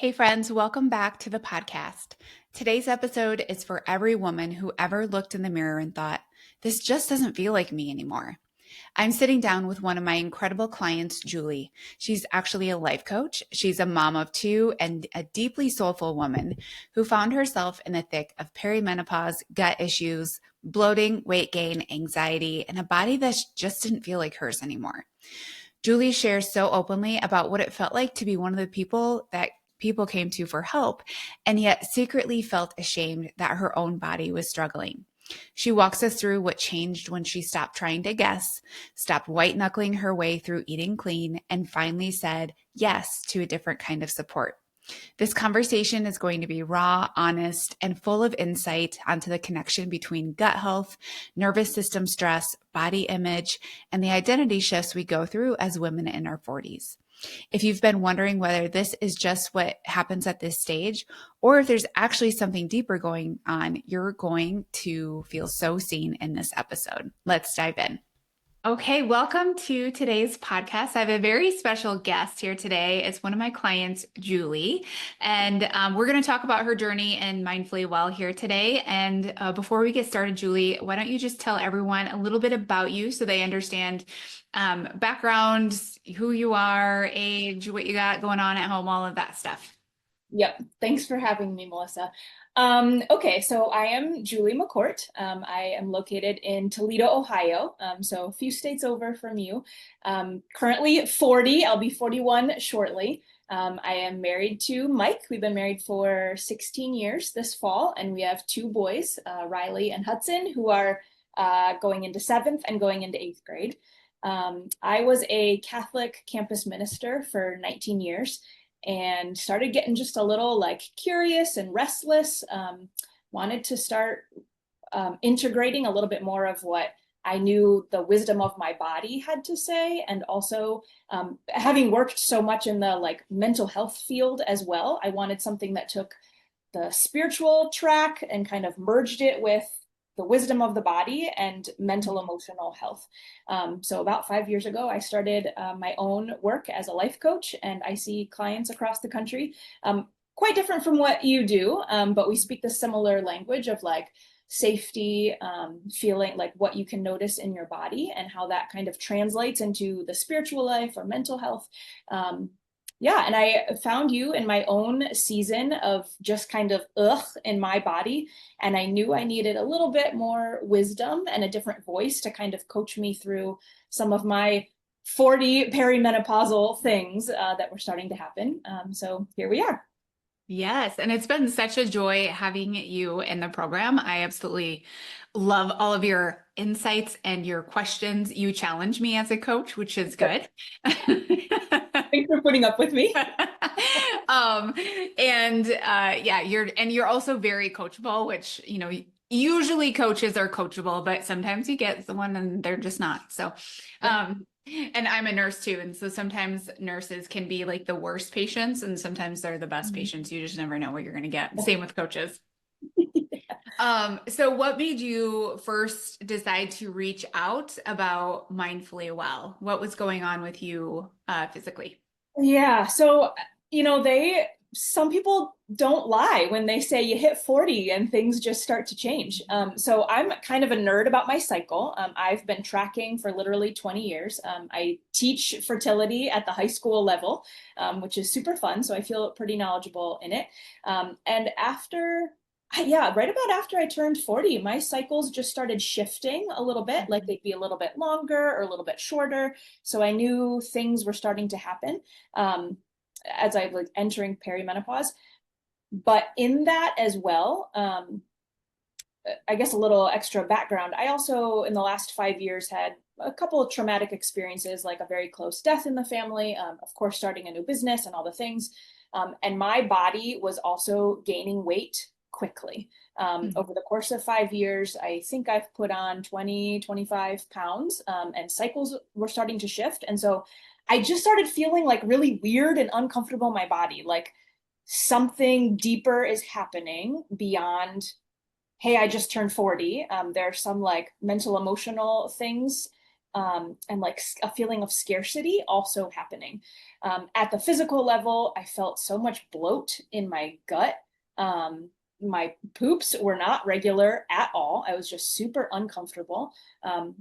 Hey, friends, welcome back to the podcast. Today's episode is for every woman who ever looked in the mirror and thought, this just doesn't feel like me anymore. I'm sitting down with one of my incredible clients, Julie. She's actually a life coach. She's a mom of two and a deeply soulful woman who found herself in the thick of perimenopause, gut issues, bloating, weight gain, anxiety, and a body that just didn't feel like hers anymore. Julie shares so openly about what it felt like to be one of the people that people came to for help, and yet secretly felt ashamed that her own body was struggling. She walks us through what changed when she stopped trying to guess, stopped white knuckling her way through eating clean, and finally said yes to a different kind of support. This conversation is going to be raw, honest, and full of insight onto the connection between gut health, nervous system stress, body image, and the identity shifts we go through as women in our 40s. If you've been wondering whether this is just what happens at this stage, or if there's actually something deeper going on, you're going to feel so seen in this episode. Let's dive in. Okay, welcome to today's podcast. I have a very special guest here today. It's one of my clients, Julie, and we're going to talk about her journey in Mindfully Well here today. And before we get started, Julie, why don't you just tell everyone a little bit about you so they understand background, who you are, age, what you got going on at home, all of that stuff. Yep. Thanks for having me, Melissa. Okay, so I am Julie McCourt. I am located in Toledo, Ohio, so a few states over from you. Currently 40, I'll be 41 shortly. I am married to Mike. We've been married for 16 years this fall, and we have two boys, Riley and Hudson, who are going into seventh and going into eighth grade. I was a Catholic campus minister for 19 years and started getting just a little like curious and restless. Wanted to start integrating a little bit more of what I knew the wisdom of my body had to say, and also having worked so much in the like mental health field as well, I wanted something that took the spiritual track and kind of merged it with the wisdom of the body and mental emotional health. So about 5 years ago, I started my own work as a life coach, and I see clients across the country. Quite different from what you do, but we speak the similar language of like safety, feeling like what you can notice in your body and how that kind of translates into the spiritual life or mental health. Yeah, and I found you in my own season of just kind of in my body. And I knew I needed a little bit more wisdom and a different voice to kind of coach me through some of my 40 perimenopausal things that were starting to happen. So here we are. Yes, and it's been such a joy having you in the program. I absolutely love all of your insights and your questions. You challenge me as a coach, which is good. Thanks for putting up with me. Um, yeah, you're also very coachable, which, usually coaches are coachable, but sometimes you get someone and they're just not. So, and I'm a nurse too. And so sometimes nurses can be like the worst patients and sometimes they're the best patients. You just never know what you're going to get. Same with coaches. So what made you first decide to reach out about Mindfully Well? What was going on with you physically? Yeah, so some people don't lie when they say you hit 40 and things just start to change. So I'm kind of a nerd about my cycle. I've been tracking for literally 20 years. I teach fertility at the high school level, which is super fun. So I feel pretty knowledgeable in it. And right about after I turned 40, my cycles just started shifting a little bit, like they'd be a little bit longer or a little bit shorter. So I knew things were starting to happen as I was entering perimenopause. But in that as well, I guess a little extra background. I also, in the last 5 years, had a couple of traumatic experiences, like a very close death in the family, of course, starting a new business and all the things. And my body was also gaining weight quickly. Over the course of 5 years, I think I've put on 20, 25 pounds, and cycles were starting to shift. And so I just started feeling like really weird and uncomfortable in my body, like something deeper is happening beyond, hey, I just turned 40. There are some like mental, emotional things and like a feeling of scarcity also happening. At the physical level, I felt so much bloat in my gut. My poops were not regular at all. I was just super uncomfortable. Um,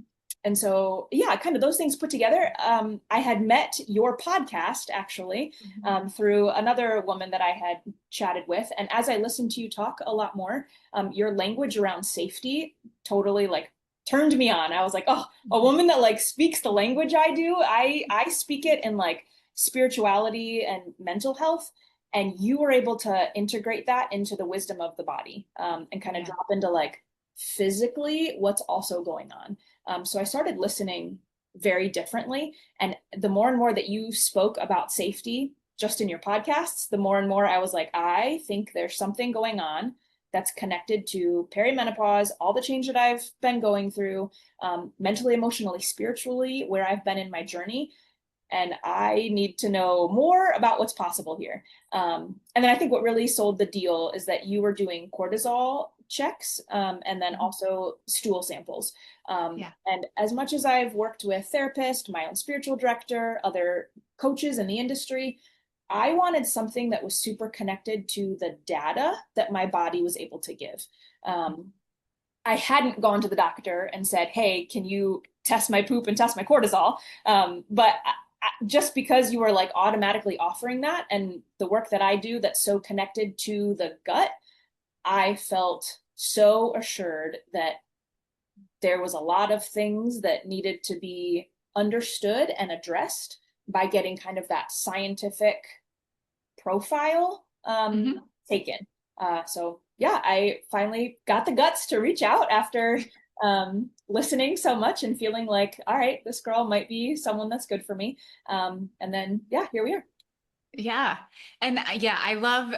and so, yeah, kind of those things put together. I had met your podcast actually through another woman that I had chatted with. And as I listened to you talk a lot more, your language around safety totally like turned me on. I was like, oh, a woman that like speaks the language I do. I speak it in like spirituality and mental health. And you were able to integrate that into the wisdom of the body, and kind of Yeah. drop into like physically what's also going on. So I started listening very differently. And the more and more that you spoke about safety just in your podcasts, the more and more I was like, I think there's something going on that's connected to perimenopause, all the change that I've been going through, mentally, emotionally, spiritually, where I've been in my journey. And I need to know more about what's possible here. And then I think what really sold the deal is that you were doing cortisol checks, and then also stool samples. Yeah. And as much as I've worked with therapists, my own spiritual director, other coaches in the industry, I wanted something that was super connected to the data that my body was able to give. I hadn't gone to the doctor and said, hey, can you test my poop and test my cortisol? But just because you are like automatically offering that, and the work that I do that's so connected to the gut, I felt so assured that there was a lot of things that needed to be understood and addressed by getting kind of that scientific profile Hmm. taken. So yeah, I finally got the guts to reach out after listening so much and feeling like, all right, this girl might be someone that's good for me. And then yeah, here we are. Yeah. And yeah, I love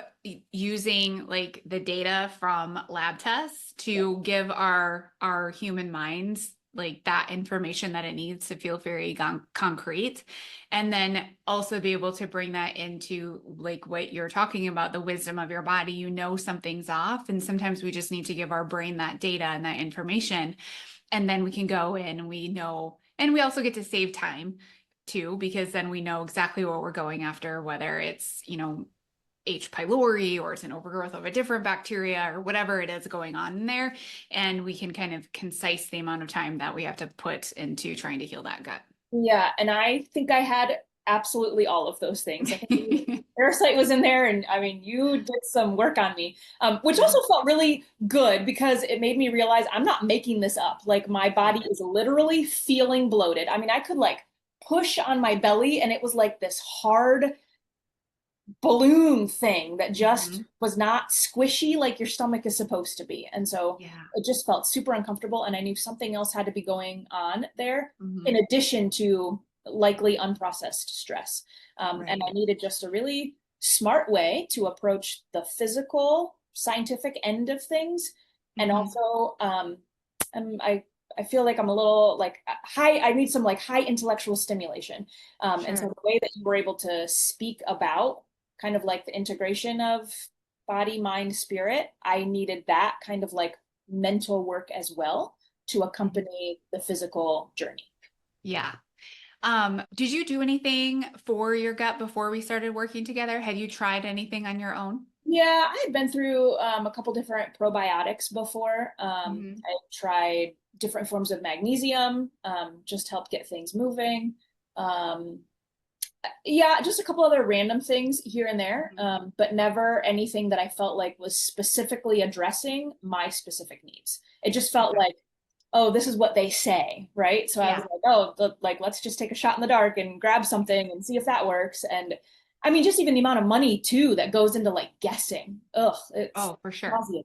using like the data from lab tests to give our human minds like that information that it needs to feel very concrete, and then also be able to bring that into like what you're talking about, the wisdom of your body. You know something's off, and sometimes we just need to give our brain that data and that information, and then we can go in and we know, and we also get to save time too, because then we know exactly what we're going after, whether it's, H. pylori or it's an overgrowth of a different bacteria or whatever it is going on in there. And we can kind of concise the amount of time that we have to put into trying to heal that gut. Yeah, and I think I had absolutely all of those things. I think Parasite was in there, and I mean, you did some work on me, which Yeah. also felt really good because it made me realize I'm not making this up. Like, my body is literally feeling bloated. I mean, I could like push on my belly, and it was like this hard balloon thing that just Mhm. was not squishy like your stomach is supposed to be. And so Yeah. it just felt super uncomfortable. And I knew something else had to be going on there in Mhm. addition to likely unprocessed stress. And I Right. needed just a really smart way to approach the physical, scientific end of things. And Mhm. also, I feel like I'm a little like I need some like high intellectual stimulation. And so Sure. the way that you were able to speak about kind of like the integration of body, mind, spirit, I needed that kind of like mental work as well to Mhm. accompany the physical journey. Yeah. Did you do anything for your gut before we started working together? Had you tried anything on your own? Yeah, I had been through a couple different probiotics before. Hmm. I tried different forms of magnesium, just to help get things moving. Um, yeah, just a couple other random things here and there, Hmm. but never anything that I felt like was specifically addressing my specific needs. It just felt Okay. like, oh, this is what they say, right? So I was Yeah. like, oh, like let's just take a shot in the dark and grab something and see if that works. And I mean, just even the amount of money too that goes into like guessing. Ugh, it's Oh, for sure. nauseating.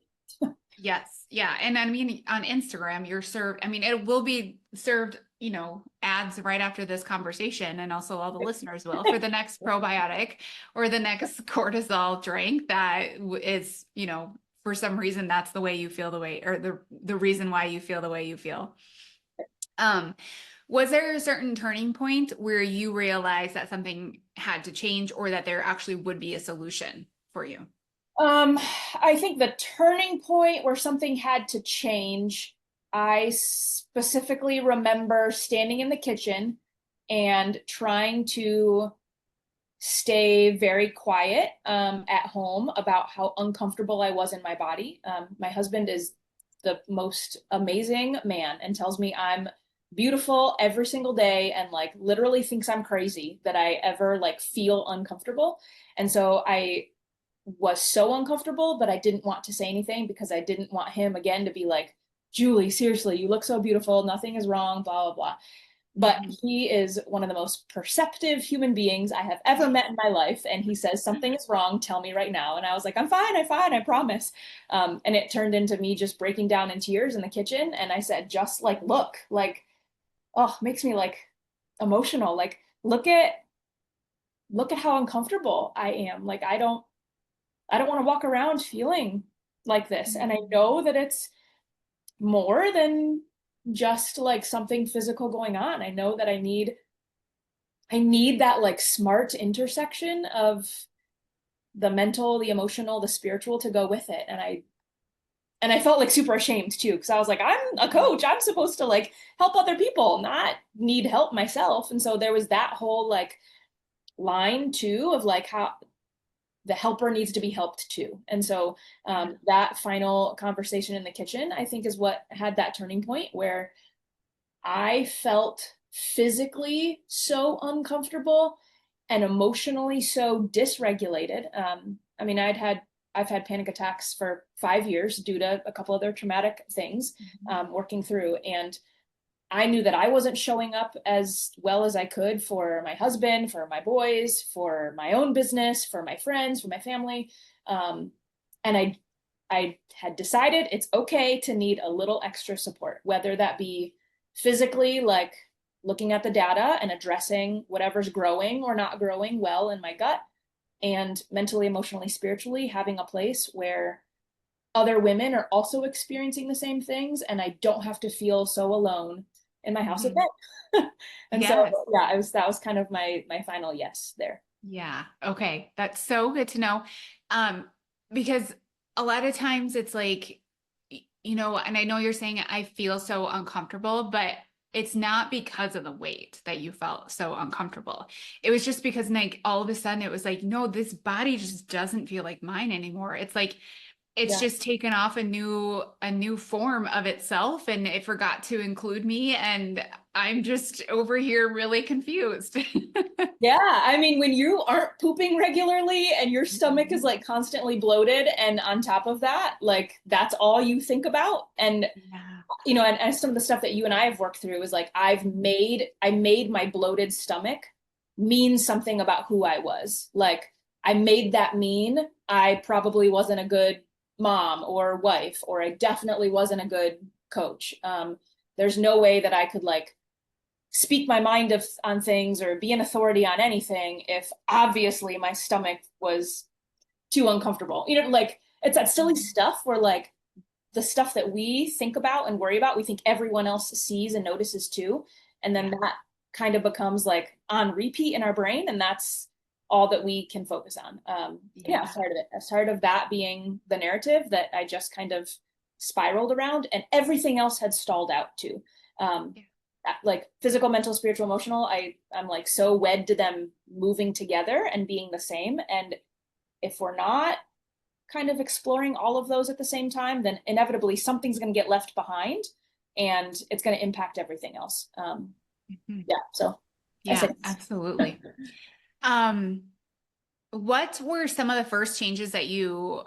Yes. Yeah. And I mean, on Instagram, you're served, I mean, it will be served, ads right after this conversation. And also all the listeners will for the next probiotic or the next cortisol drink that is, for some reason, that's the way you feel the way, or the reason why you feel the way you feel. Um, was there a certain turning point where you realized that something had to change or that there actually would be a solution for you? Um, I think the turning point where something had to change, I specifically remember standing in the kitchen and trying to stay very quiet at home about how uncomfortable I was in my body. My husband is the most amazing man and tells me I'm beautiful every single day and like literally thinks I'm crazy that I ever like feel uncomfortable. And so I was so uncomfortable, but I didn't want to say anything because I didn't want him again to be like, Julie, seriously, you look so beautiful. Nothing is wrong, blah, blah, blah. But Mhm. he is one of the most perceptive human beings I have ever met in my life. And he says, something is wrong. Tell me right now. And I was like, I'm fine. I'm fine. I promise. And it turned into me just breaking down in tears in the kitchen. And I said, just like, look, like, oh, makes me like emotional. Like, look at how uncomfortable I am. Like, I don't want to walk around feeling like this. And I know that it's more than just like something physical going on. I know that I need that like smart intersection of the mental, the emotional, the spiritual to go with it. And I felt like super ashamed too, because I was like, I'm a coach. I'm supposed to like help other people, not need help myself. And so there was that whole like line too of like how the helper needs to be helped too. And so that final conversation in the kitchen, I think, is what had that turning point where I felt physically so uncomfortable and emotionally so dysregulated. I mean, I've had panic attacks for 5 years due to a couple other traumatic things working through, and I knew that I wasn't showing up as well as I could for my husband, for my boys, for my own business, for my friends, for my family. Um, and I had decided it's okay to need a little extra support, whether that be physically, like looking at the data and addressing whatever's growing or not growing well in my gut, and mentally, emotionally, spiritually, having a place where other women are also experiencing the same things and I don't have to feel so alone in my house at Mhm. night. And so Yes. yeah, that was kind of my final yes there. Yeah. Okay. That's so good to know. Um, because a lot of times it's like, and I know you're saying I feel so uncomfortable, but it's not because of the weight that you felt so uncomfortable. It was just because like all of a sudden it was like, no, this body just doesn't feel like mine anymore. It's like it's Yeah. just taken off a new form of itself and it forgot to include me and I'm just over here really confused. Yeah, I mean, when you aren't pooping regularly and your stomach is like constantly bloated, and on top of that, like that's all you think about. And Yeah. and some of the stuff that you and I have worked through is like I made my bloated stomach mean something about who I was. Like I made that mean I probably wasn't a good mom or wife, or I definitely wasn't a good coach. There's no way that I could like speak my mind on things or be an authority on anything if obviously my stomach was too uncomfortable. Like it's that silly Mhm. stuff where like the stuff that we think about and worry about, we think everyone else sees and notices too. And then Yeah. that kind of becomes like on repeat in our brain. And that's all that we can focus on. Yeah, I was Yeah. tired of it. I was tired of that being the narrative that I just kind of spiraled around, and everything else had stalled out too. Um, Yeah. like physical, mental, spiritual, emotional, I'm like so wed to them moving together and being the same. And if we're not kind of exploring all of those at the same time, then inevitably something's going to get left behind and it's going to impact everything else. Mhm. Yeah, so I Yeah, say yes. absolutely. Um, what were some of the first changes that you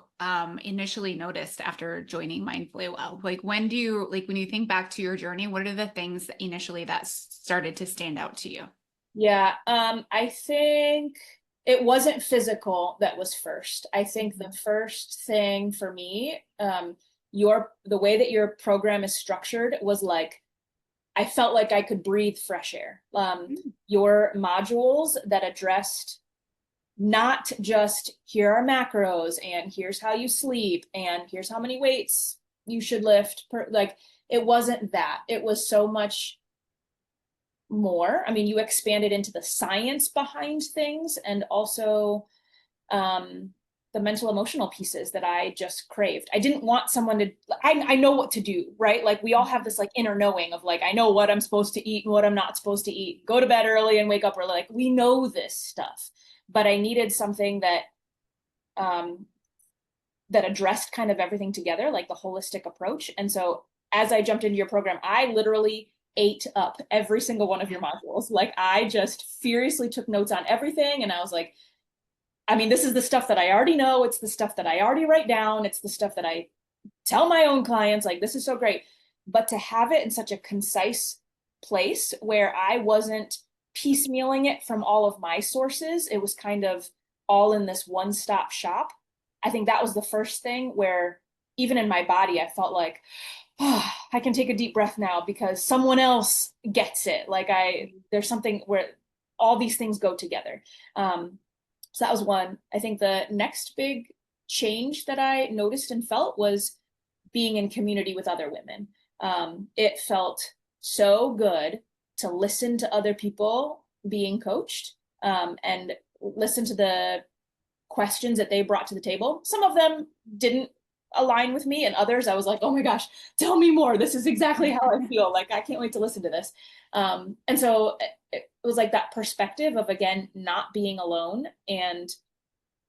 initially noticed after joining Mindfully Well? Like when you think back to your journey, what are the things initially that started to stand out to you? Yeah, I think it wasn't physical that was first. I think the Mhm. first thing for me, the way that your program is structured was like I felt like I could breathe fresh air. Mm. Your modules that addressed not just here are macros and here's how you sleep and here's how many weights you should lift like it wasn't that. It was so much more. I mean, you expanded into the science behind things and also um the mental emotional pieces that I just craved. I didn't want someone to, I know what to do, right? Like we all have this like inner knowing of like, I know what I'm supposed to eat and what I'm not supposed to eat, go to bed early and wake up early. Like we know this stuff, but I needed something that, um, that addressed kind of everything together, like the holistic approach. And so as I jumped into your program, I literally ate up every single one of your modules. Like I just furiously took notes on everything. And I was like, I mean, this is the stuff that I already know. It's the stuff that I already write down. It's the stuff that I tell my own clients, like, this is so great. But to have it in such a concise place where I wasn't piecemealing it from all of my sources, it was kind of all in this one-stop shop. I think that was the first thing where even in my body, I felt like, oh, I can take a deep breath now because someone else gets it. Like there's something where all these things go together. So that was one. I think the next big change that I noticed and felt was being in community with other women. It felt so good to listen to other people being coached, and listen to the questions that they brought to the table. Some of them didn't align with me, and others I was like, oh my gosh, tell me more. This is exactly how I feel. Like, I can't wait to listen to this. And so it was like that perspective of, again, not being alone, and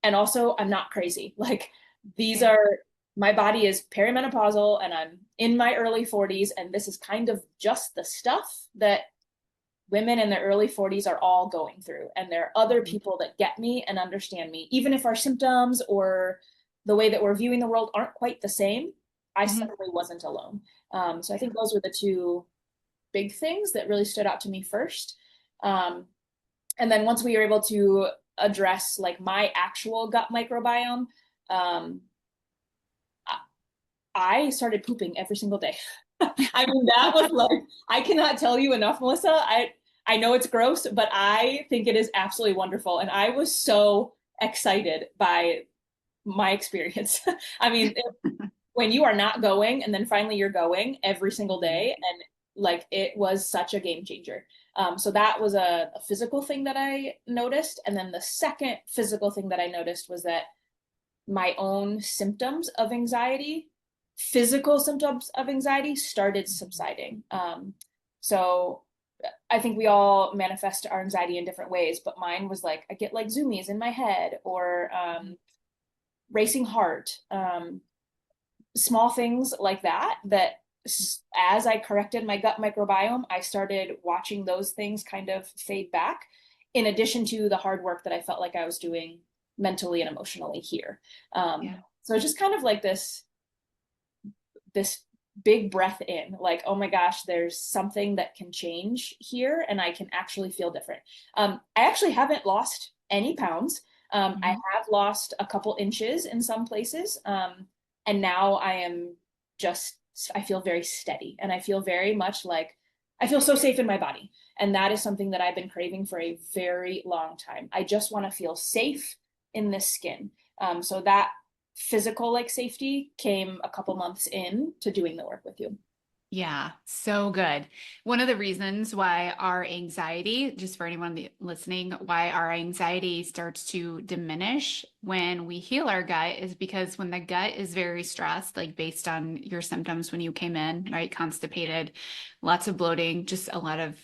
also I'm not crazy. Like, these are, my body is perimenopausal and I'm in my early 40s, and this is kind of just the stuff that women in their early 40s are all going through. And there are other people that get me and understand me, even if our symptoms or the way that we're viewing the world aren't quite the same. I certainly wasn't alone. So I think those were the two big things that really stood out to me first. And then once we were able to address like my actual gut microbiome, um, I started pooping every single day. I mean, that was like, I cannot tell you enough, Melissa. I know it's gross, but I think it is absolutely wonderful. And I was so excited by my experience. I mean, when you are not going and then finally you're going every single day, and like it was such a game changer. So that was a physical thing that I noticed. And then the second physical thing that I noticed was that my own symptoms of anxiety, physical symptoms of anxiety, started subsiding. So I think we all manifest our anxiety in different ways, but mine was like, I get like zoomies in my head, or racing heart, small things like that, that as I corrected my gut microbiome, I started watching those things kind of fade back, in addition to the hard work that I felt like I was doing mentally and emotionally here. So it's just kind of like this big breath in, like, oh my gosh, there's something that can change here and I can actually feel different. I actually haven't lost any pounds. I have lost a couple inches in some places. And now I feel very steady, and I feel very much like I feel so safe in my body. And that is something that I've been craving for a very long time. I just want to feel safe in this skin. So that physical like safety came a couple months in to doing the work with you. Yeah, so good. One of the reasons why our anxiety, just for anyone listening, why our anxiety starts to diminish when we heal our gut is because when the gut is very stressed, like based on your symptoms when you came in, right? Constipated, lots of bloating, just a lot of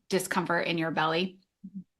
discomfort in your belly.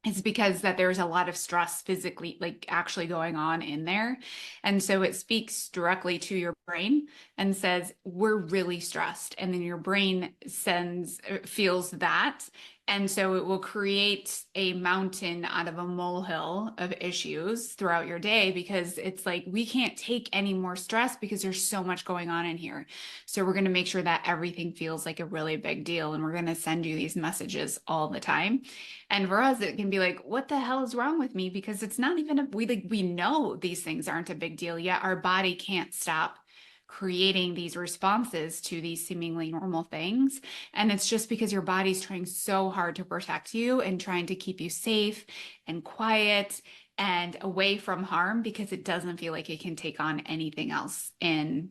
It's because that there's a lot of stress physically, like actually going on in there. And so it speaks directly to your brain and says, we're really stressed. And then your brain feels that. And so it will create a mountain out of a molehill of issues throughout your day, because it's like, we can't take any more stress because there's so much going on in here. So we're going to make sure that everything feels like a really big deal. And we're going to send you these messages all the time. And for us, it can be like, what the hell is wrong with me? Because it's not even we know these things aren't a big deal, yet our body can't stop creating these responses to these seemingly normal things. And it's just because your body's trying so hard to protect you and trying to keep you safe and quiet and away from harm, because it doesn't feel like it can take on anything else in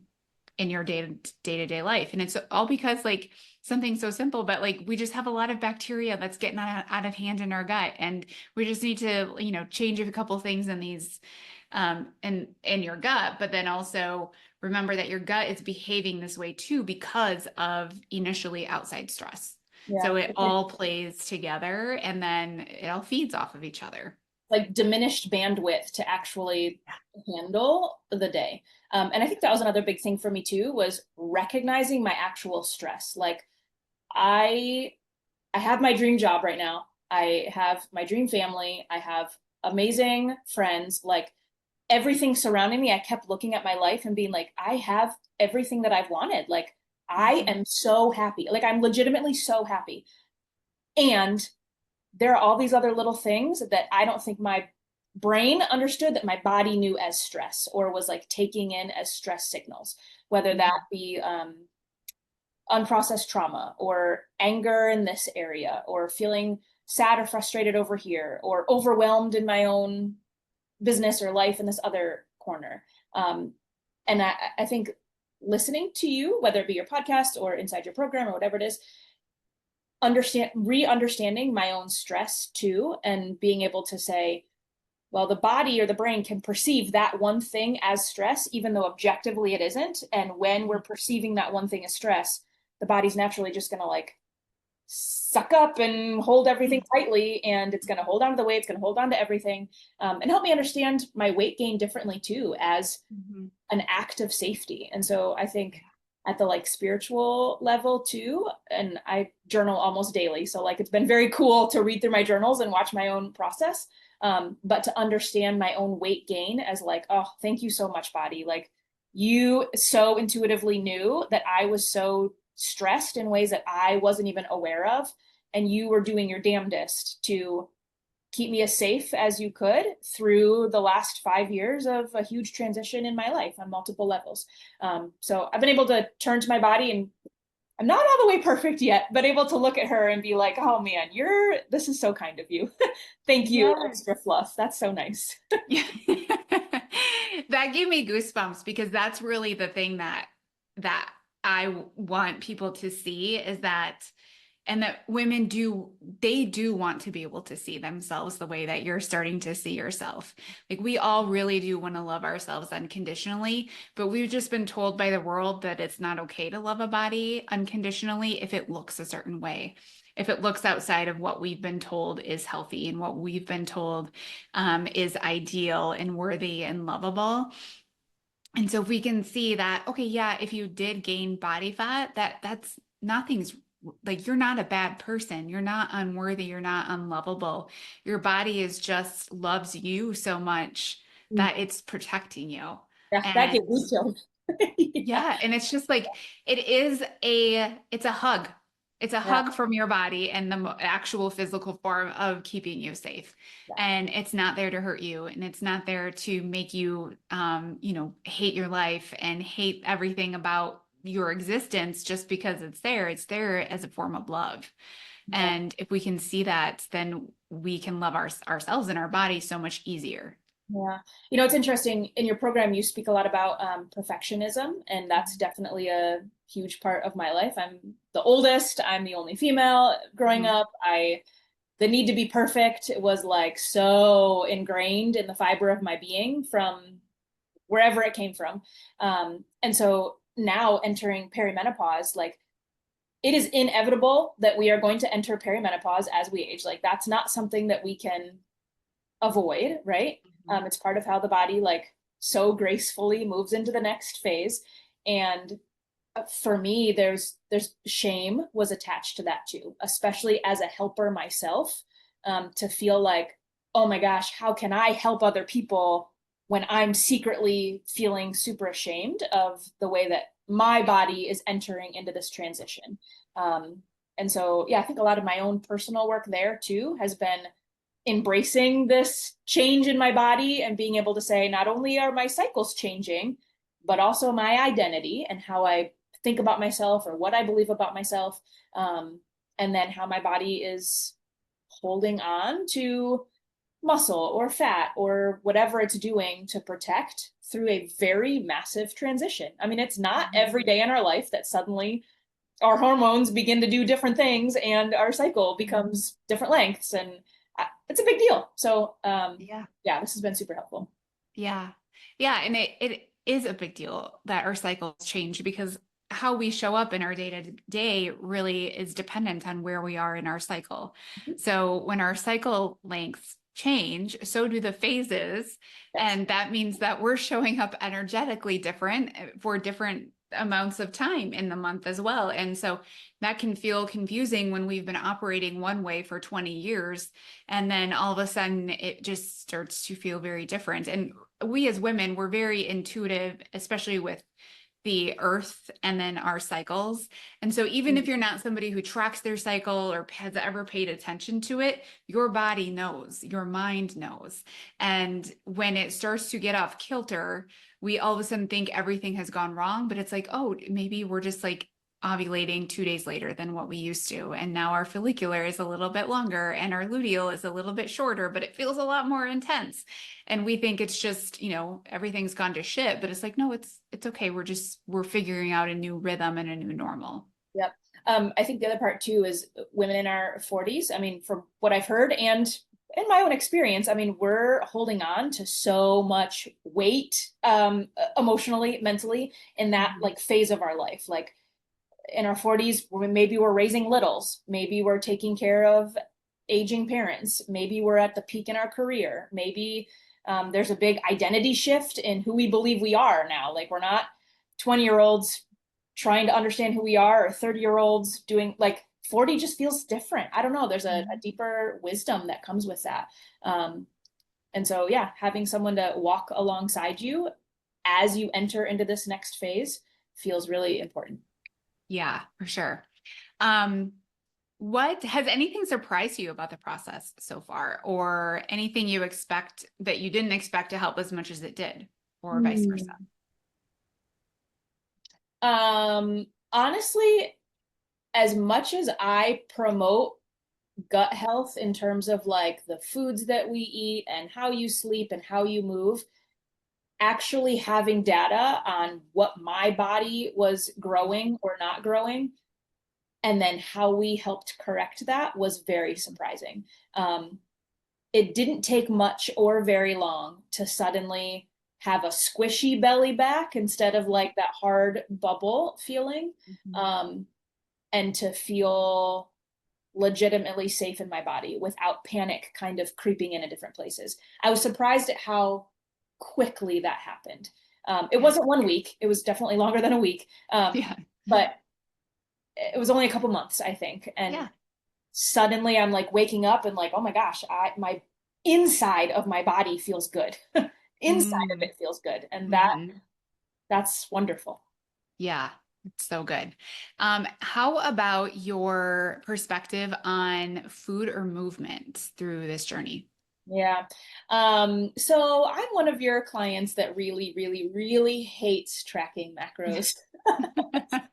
your day-to-day life. And it's all because like something so simple, but like we just have a lot of bacteria that's getting out of hand in our gut. And we just need to, change a couple things in in your gut, but then also remember that your gut is behaving this way too because of initially outside stress. Yeah. So it all plays together and then it all feeds off of each other. Like diminished bandwidth to actually handle the day. And I think that was another big thing for me too, was recognizing my actual stress. Like I I have my dream job right now. I have my dream family. I have amazing friends. Like everything surrounding me, I kept looking at my life and being like, I have everything that I've wanted. Like I Mhm. am so happy. Like I'm legitimately so happy. And there are all these other little things that I don't think my brain understood that my body knew as stress or was like taking in as stress signals, whether that Mhm. be unprocessed trauma or anger in this area or feeling sad or frustrated over here or overwhelmed in my own business or life in this other corner. Um, and I think listening to you, whether it be your podcast or inside your program or whatever it is, re-understanding my own stress too, and being able to say, well, the body or the brain can perceive that one thing as stress, even though objectively it isn't. And when we're perceiving that one thing as stress, the body's naturally just going to like suck up and hold everything tightly, and it's going to hold on to the weight, it's going to hold on to everything, and help me understand my weight gain differently too, as Mhm. an act of safety. And so I think at the like spiritual level too, and I journal almost daily. So like it's been very cool to read through my journals and watch my own process. But to understand my own weight gain as like, oh, thank you so much, body. Like you so intuitively knew that I was so stressed in ways that I wasn't even aware of. And you were doing your damnedest to keep me as safe as you could through the last 5 years of a huge transition in my life on multiple levels. So I've been able to turn to my body, and I'm not all the way perfect yet, but able to look at her and be like, oh man, this is so kind of you. Thank you, Yes. extra fluff. That's so nice. Yeah. That gave me goosebumps because that's really the thing that I want people to see is that and that women do they do want to be able to see themselves the way that you're starting to see yourself. Like we all really do want to love ourselves unconditionally, but we've just been told by the world that it's not okay to love a body unconditionally if it looks a certain way. If it looks outside of what we've been told is healthy and what we've been told is ideal and worthy and lovable. And so if we can see that, okay, yeah, if you did gain body fat, that's nothing's like you're not a bad person. You're not unworthy. You're not unlovable. Your body is just loves you so much that it's protecting you. Yeah, that And gets me chilled. Yeah. yeah, and it's just like it's a hug. It's a Yeah. hug from your body and the actual physical form of keeping you safe. Yeah. And it's not there to hurt you and it's not there to make you hate your life and hate everything about your existence just because it's there. It's there as a form of love. Yeah. And if we can see that, then we can love ourselves and our body so much easier. Yeah. It's interesting. In your program, you speak a lot about perfectionism, and that's definitely a huge part of my life. I'm the oldest, I'm the only female growing Mhm. up. The need to be perfect was like so ingrained in the fiber of my being from wherever it came from. And so now entering perimenopause, like it is inevitable that we are going to enter perimenopause as we age. Like that's not something that we can avoid, right? Mhm. It's part of how the body like so gracefully moves into the next phase. And for me, there's shame was attached to that too, especially as a helper myself, to feel like, oh my gosh, how can I help other people when I'm secretly feeling super ashamed of the way that my body is entering into this transition. Um, and so, yeah, I think a lot of my own personal work there too has been embracing this change in my body and being able to say, not only are my cycles changing, but also my identity and how I think about myself or what I believe about myself. And then how my body is holding on to muscle or fat or whatever it's doing to protect through a very massive transition. I mean, it's not Mhm. every day in our life that suddenly our hormones begin to do different things and our cycle Mhm. becomes different lengths, and it's a big deal. So Yeah. yeah, this has been super helpful. Yeah. Yeah. And it is a big deal that our cycles change because how we show up in our day to day really is dependent on where we are in our cycle. So when our cycle lengths change, so do the phases. Yes. And that means that we're showing up energetically different for different amounts of time in the month as well. And so that can feel confusing when we've been operating one way for 20 years. And then all of a sudden it just starts to feel very different. And we as women, we're very intuitive, especially with the earth and then our cycles. And so even if you're not somebody who tracks their cycle or has ever paid attention to it, your body knows, your mind knows. And when it starts to get off kilter, we all of a sudden think everything has gone wrong, but it's like, oh, maybe we're just like ovulating 2 days later than what we used to. And now our follicular is a little bit longer and our luteal is a little bit shorter, but it feels a lot more intense. And we think it's just, everything's gone to shit, but it's like, no, it's okay. We're figuring out a new rhythm and a new normal. Yep. I think the other part too is women in our 40s. I mean, from what I've heard and in my own experience, I mean, we're holding on to so much weight, emotionally, mentally in that like phase of our life. Like in our 40s, maybe we're raising littles, maybe we're taking care of aging parents, maybe we're at the peak in our career, maybe there's a big identity shift in who we believe we are now. Like we're not 20-year-olds trying to understand who we are or 30-year-olds doing like 40 just feels different. I don't know. There's a deeper wisdom that comes with that. And so, yeah, having someone to walk alongside you as you enter into this next phase feels really important. Yeah, for sure. What has anything surprised you about the process so far, or anything you expect that you didn't expect to help as much as it did, or vice versa? Honestly, as much as I promote gut health in terms of like the foods that we eat and how you sleep and how you move, actually having data on what my body was growing or not growing, and then how we helped correct that was very surprising. It didn't take much or very long to suddenly have a squishy belly back instead of like that hard bubble feeling, and to feel legitimately safe in my body without panic kind of creeping in different places. I was surprised at how quickly that happened. It wasn't 1 week, it was definitely longer than a week. Yeah. But it was only a couple months, I think. And Yeah. suddenly I'm like waking up and like, oh my gosh, my inside of my body feels good. Inside of Mm. it feels good. And Mhm. that's wonderful. Yeah, it's so good. How about your perspective on food or movement through this journey? Yeah. So I'm one of your clients that really, really, really hates tracking macros.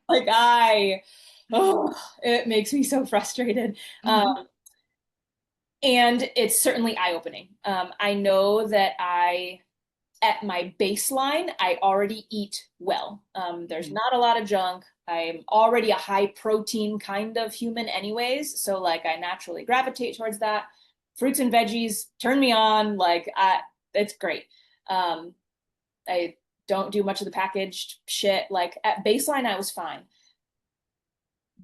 Like oh, it makes me so frustrated. Mhm. And it's certainly eye-opening. I know that at my baseline, I already eat well. There's Mhm. not a lot of junk. I'm already a high protein kind of human anyways. So like I naturally gravitate towards that. Fruits and veggies turn me on. It's great. Um, I don't do much of the packaged shit. Like at baseline, I was fine.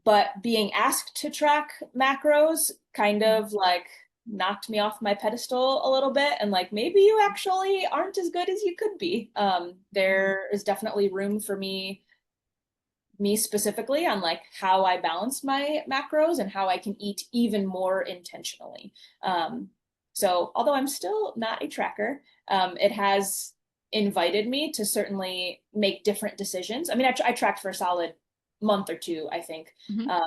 But being asked to track macros kind of like knocked me off my pedestal a little bit, and like maybe you actually aren't as good as you could be. There is definitely room for me specifically on like how I balance my macros and how I can eat even more intentionally. So although I'm still not a tracker, it has invited me to certainly make different decisions. I mean, I tracked for a solid month or two, I think, Mhm. uh,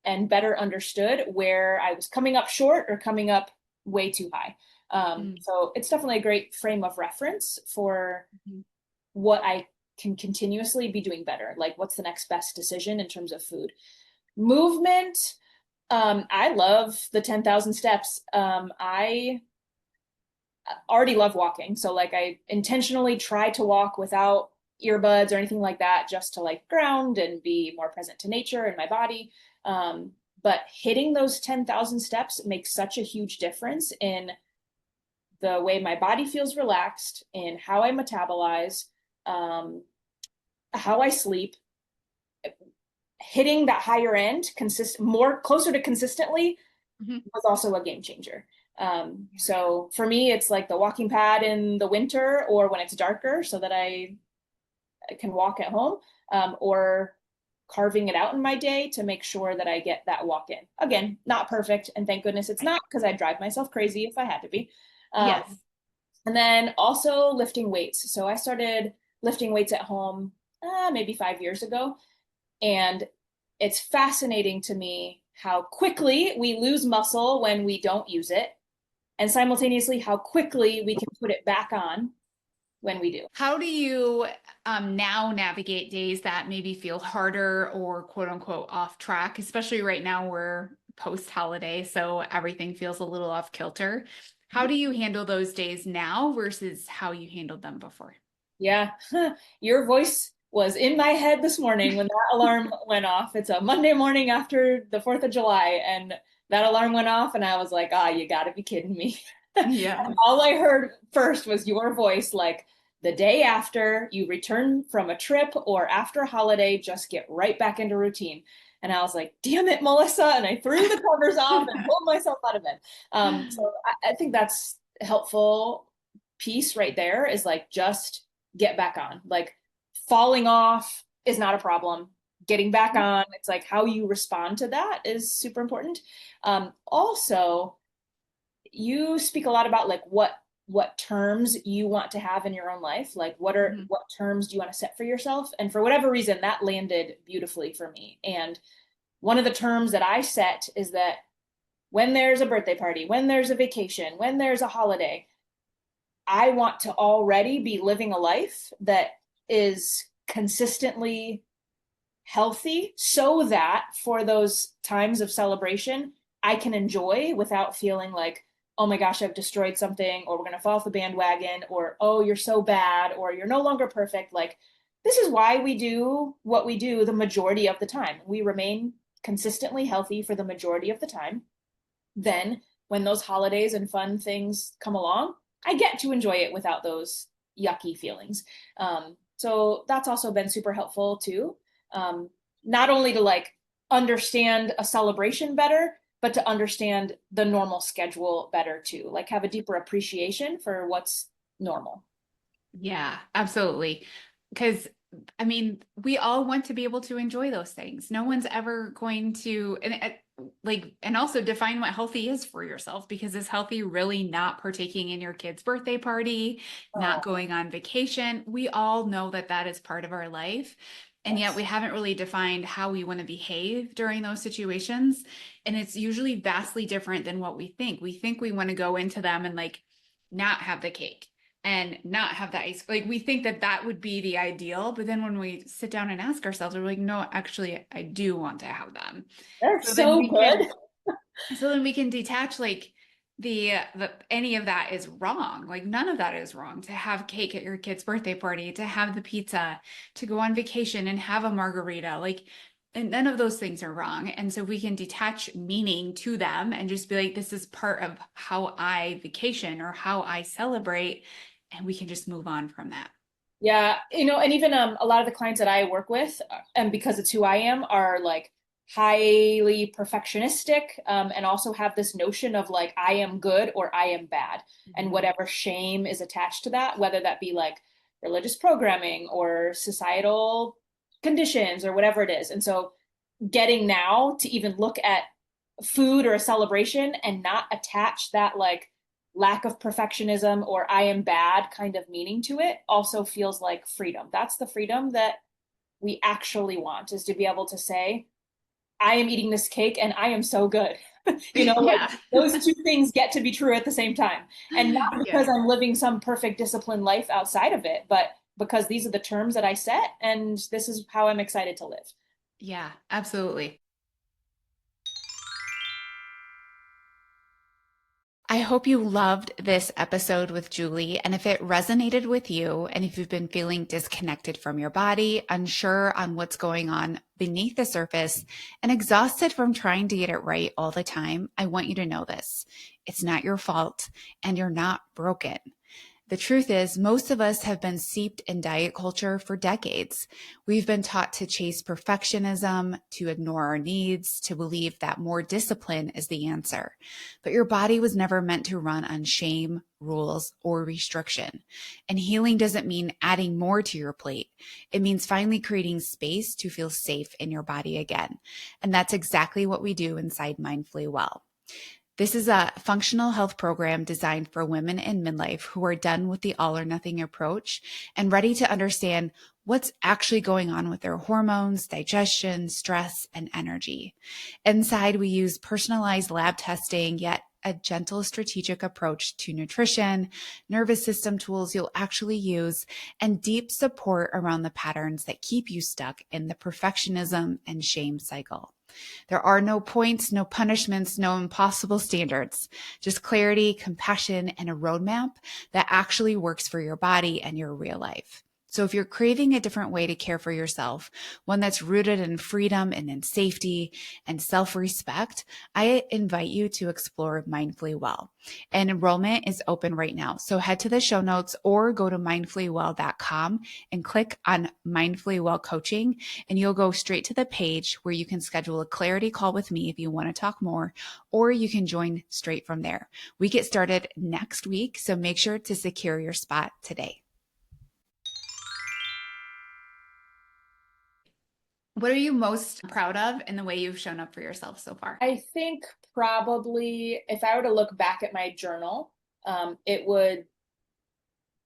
and better understood where I was coming up short or coming up way too high. Mhm. So it's definitely a great frame of reference for Mhm. what I can continuously be doing better. Like, what's the next best decision in terms of food? Movement. I love the 10,000 steps. I already love walking. So, like, I intentionally try to walk without earbuds or anything like that, just to like ground and be more present to nature and my body. But hitting those 10,000 steps makes such a huge difference in the way my body feels relaxed, in how I metabolize, um, how I sleep, hitting that higher end, more closer to consistently Mhm. was also a game changer. So for me, it's like the walking pad in the winter or when it's darker so that I can walk at home, or carving it out in my day to make sure that I get that walk in. Again, not perfect, and thank goodness it's Right. not because I'd drive myself crazy if I had to be. Um, Yes. and then also lifting weights. So I started lifting weights at home maybe 5 years ago. And it's fascinating to me how quickly we lose muscle when we don't use it, and simultaneously how quickly we can put it back on when we do. How do you now navigate days that maybe feel harder or quote unquote off track, especially right now we're post holiday, so everything feels a little off kilter. How do you handle those days now versus how you handled them before? Yeah, your voice was in my head this morning when that alarm went off. It's a Monday morning after the 4th of July, and that alarm went off, and I was like, ah, you gotta be kidding me. And Yes. all I heard first was your voice, like, the day after you return from a trip or after a holiday, just get right back into routine. And I was like, damn it, Melissa. And I threw the covers off and pulled myself out of bed. So I think that's a helpful piece right there, is like just get back on. Like falling off is not a problem. Getting back on, it's like how you respond to that is super important. Also, you speak a lot about like what terms you want to have in your own life. Like Mhm. what terms do you want to set for yourself? And for whatever reason, that landed beautifully for me. And one of the terms that I set is that when there's a birthday party, when there's a vacation, when there's a holiday, I want to already be living a life that is consistently healthy so that for those times of celebration, I can enjoy without feeling like, oh my gosh, I've destroyed something, or we're going to fall off the bandwagon, or oh, you're so bad, or you're no longer perfect. Like, this is why we do what we do the majority of the time. We remain consistently healthy for the majority of the time. Then, when those holidays and fun things come along, I get to enjoy it without those yucky feelings. So that's also been super helpful too. Um, Not only to like understand a celebration better, but to understand the normal schedule better too. Like have a deeper appreciation for what's normal. Yeah, absolutely. Because I mean, we all want to be able to enjoy those things. No one's ever going to, and also define what healthy is for yourself, because is healthy really not partaking in your kid's birthday party, not Oh, going on vacation? We all know that that is part of our life. And yet we yes. haven't really defined how we want to behave during those situations. And it's usually vastly different than what we think. We think we want to go into them and like not have the cake and not have the ice. Like we think that that would be the ideal, but then when we sit down and ask ourselves, we're like, no, actually, I do want to have them. They're So then so we can, good. so then we can detach like the any of that is wrong. Like none of that is wrong. To have cake at your kid's birthday party, to have the pizza, to go on vacation and have a margarita, like. And none of those things are wrong. And so we can detach meaning to them and just be like, this is part of how I vacation or how I celebrate, and we can just move on from that. Yeah, and even a lot of the clients that I work with, and because it's who I am, are like highly perfectionistic, and also have this notion of like I am good or I am bad, and Mhm. whatever shame is attached to that, whether that be like religious programming or societal conditions or whatever it is. And so getting now to even look at food or a celebration and not attach that like lack of perfectionism or I am bad kind of meaning to it also feels like freedom. That's the freedom that we actually want, is to be able to say, I am eating this cake and I am so good. Like Yeah. those two things get to be true at the same time. And not because Yeah. I'm living some perfect disciplined life outside of it, but because these are the terms that I set and this is how I'm excited to live. Yeah, absolutely. I hope you loved this episode with Julie. And if it resonated with you, and if you've been feeling disconnected from your body, unsure on what's going on beneath the surface, and exhausted from trying to get it right all the time, I want you to know this. It's not your fault, and you're not broken. The truth is, most of us have been seeped in diet culture for decades. We've been taught to chase perfectionism, to ignore our needs, to believe that more discipline is the answer. But your body was never meant to run on shame, rules, or restriction. And healing doesn't mean adding more to your plate. It means finally creating space to feel safe in your body again. And that's exactly what we do inside Mindfully Well. This is a functional health program designed for women in midlife who are done with the all or nothing approach and ready to understand what's actually going on with their hormones, digestion, stress, and energy. Inside, we use personalized lab testing, yet a gentle strategic approach to nutrition, nervous system tools you'll actually use, and deep support around the patterns that keep you stuck in the perfectionism and shame cycle. There are no points, no punishments, no impossible standards, just clarity, compassion, and a roadmap that actually works for your body and your real life. So if you're craving a different way to care for yourself, one that's rooted in freedom and in safety and self-respect, I invite you to explore Mindfully Well. And enrollment is open right now. So head to the show notes or go to mindfullywell.com and click on Mindfully Well Coaching, and you'll go straight to the page where you can schedule a clarity call with me if you want to talk more, or you can join straight from there. We get started next week, so make sure to secure your spot today. What are you most proud of in the way you've shown up for yourself so far? I think probably if I were to look back at my journal, it would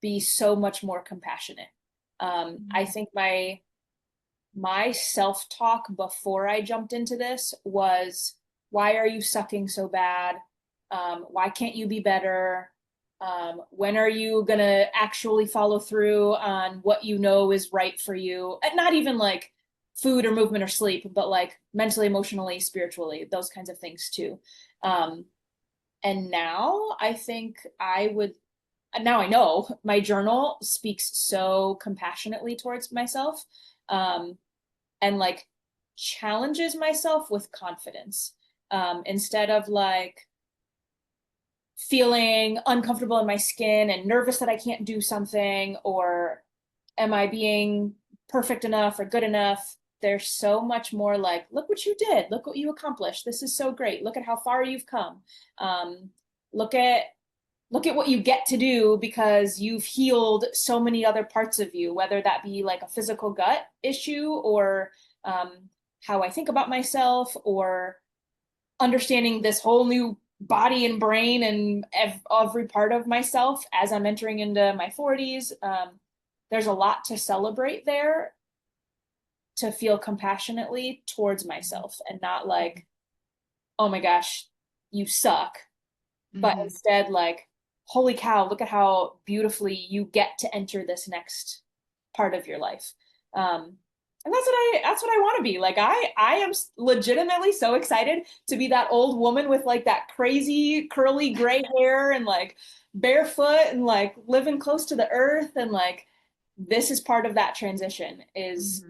be so much more compassionate. I think my self-talk before I jumped into this was, why are you sucking so bad? Why can't you be better? When are you gonna actually follow through on what you know is right for you? And not even like food or movement or sleep, but like mentally, emotionally, spiritually, those kinds of things too. Um, and now I think now I know my journal speaks so compassionately towards myself, um, and like challenges myself with confidence, instead of like feeling uncomfortable in my skin and nervous that I can't do something, or am I being perfect enough or good enough? There's so much more like, look what you did, look what you accomplished, this is so great, look at how far you've come. Look at what you get to do because you've healed so many other parts of you, whether that be like a physical gut issue, or how I think about myself, or understanding this whole new body and brain and every part of myself as I'm entering into my 40s. There's a lot to celebrate there, to feel compassionately towards myself and not like, oh my gosh, you suck, but instead like, holy cow, look at how beautifully you get to enter this next part of your life. And that's what I want to be. Like I am legitimately so excited to be that old woman with like that crazy curly gray hair and like barefoot and like living close to the earth, and like this is part of that transition is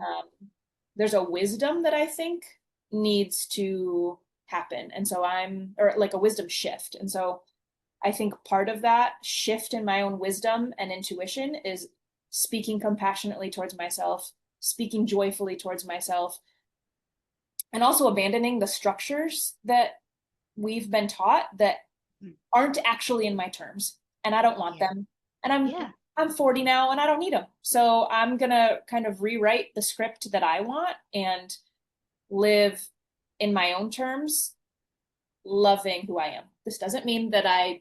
there's a wisdom that I think needs to happen. And so or like a wisdom shift. And so I think part of that shift in my own wisdom and intuition is speaking compassionately towards myself, speaking joyfully towards myself, and also abandoning the structures that we've been taught that aren't actually in my terms. And I don't want them. And I'm 40 now and I don't need them. So I'm gonna kind of rewrite the script that I want and live in my own terms, loving who I am. This doesn't mean that I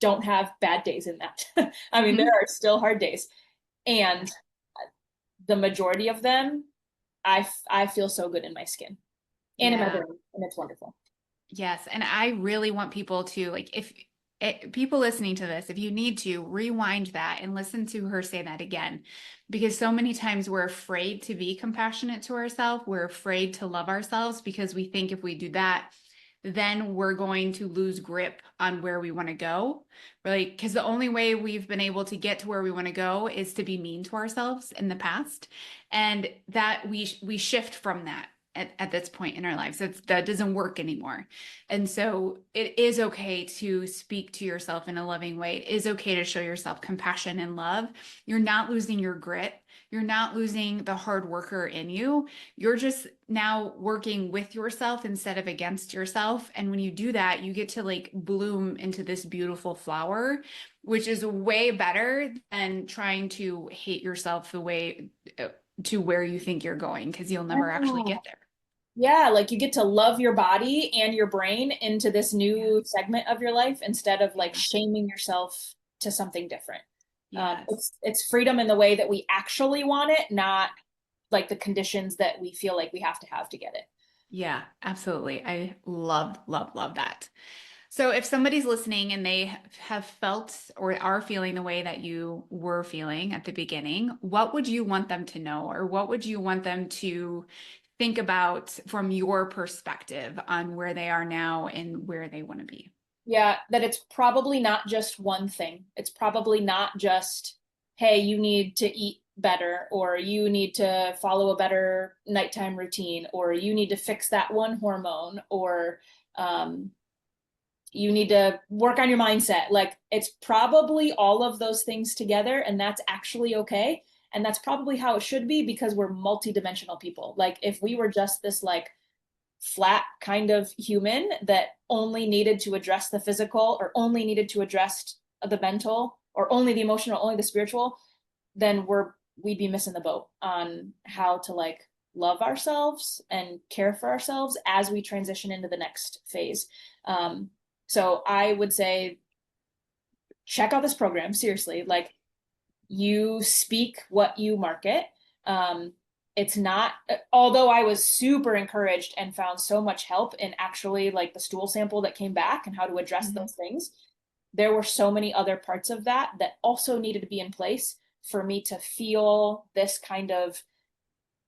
don't have bad days in that. I mean, there are still hard days. And the majority of them, I feel so good in my skin and in my brain, and it's wonderful. Yes. And I really want people to, like, if people listening to this, if you need to rewind that and listen to her say that again, because so many times we're afraid to be compassionate to ourselves. We're afraid to love ourselves because we think if we do that, then we're going to lose grip on where we want to go. Really, because the only way we've been able to get to where we want to go is to be mean to ourselves in the past. And that we shift from that at this point in our lives. That doesn't work anymore. And so it is okay to speak to yourself in a loving way. It is okay to show yourself compassion and love. You're not losing your grit. You're not losing the hard worker in you. You're just now working with yourself instead of against yourself. And when you do that, you get to like bloom into this beautiful flower, which is way better than trying to hate yourself the way to where you think you're going, because you'll never actually Oh. get there. Yeah, like you get to love your body and your brain into this Yeah. new segment of your life instead of like Yeah. shaming yourself to something different. Yes. It's freedom in the way that we actually want it, not like the conditions that we feel like we have to get it. Yeah, absolutely. I love, love, love that. So if somebody's listening and they have felt or are feeling the way that you were feeling at the beginning, what would you want them to know, or what would you want them to think about from your perspective on where they are now and where they want to be? Yeah, that it's probably not just one thing. It's probably not just, hey, you need to eat better, or you need to follow a better nighttime routine, or you need to fix that one hormone, or um, you need to work on your mindset. Like it's probably all of those things together, and that's actually okay. And that's probably how it should be because we're multidimensional people. Like if we were just this like flat kind of human that only needed to address the physical or only needed to address the mental or only the emotional, only the spiritual, then we'd be missing the boat on how to like love ourselves and care for ourselves as we transition into the next phase. So I would say check out this program seriously. Like you speak what you market. Um, it's not, although I was super encouraged and found so much help in actually like the stool sample that came back and how to address Mhm. those things, there were so many other parts of that that also needed to be in place for me to feel this kind of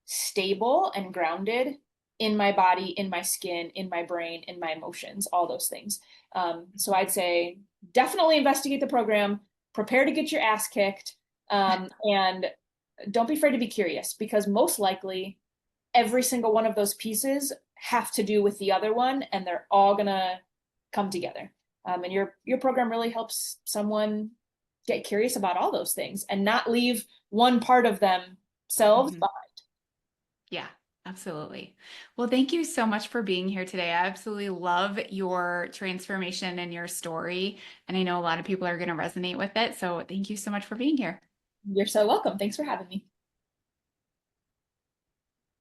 stable and grounded in my body, in my skin, in my brain, in my emotions, all those things. So I'd say definitely investigate the program, prepare to get your ass kicked, and don't be afraid to be curious because most likely every single one of those pieces have to do with the other one and they're all gonna come together. And your program really helps someone get curious about all those things and not leave one part of themselves Mhm. behind. Yeah, absolutely. Well, thank you so much for being here today. I absolutely love your transformation and your story. And I know a lot of people are going to resonate with it. So thank you so much for being here. You're so welcome. Thanks for having me.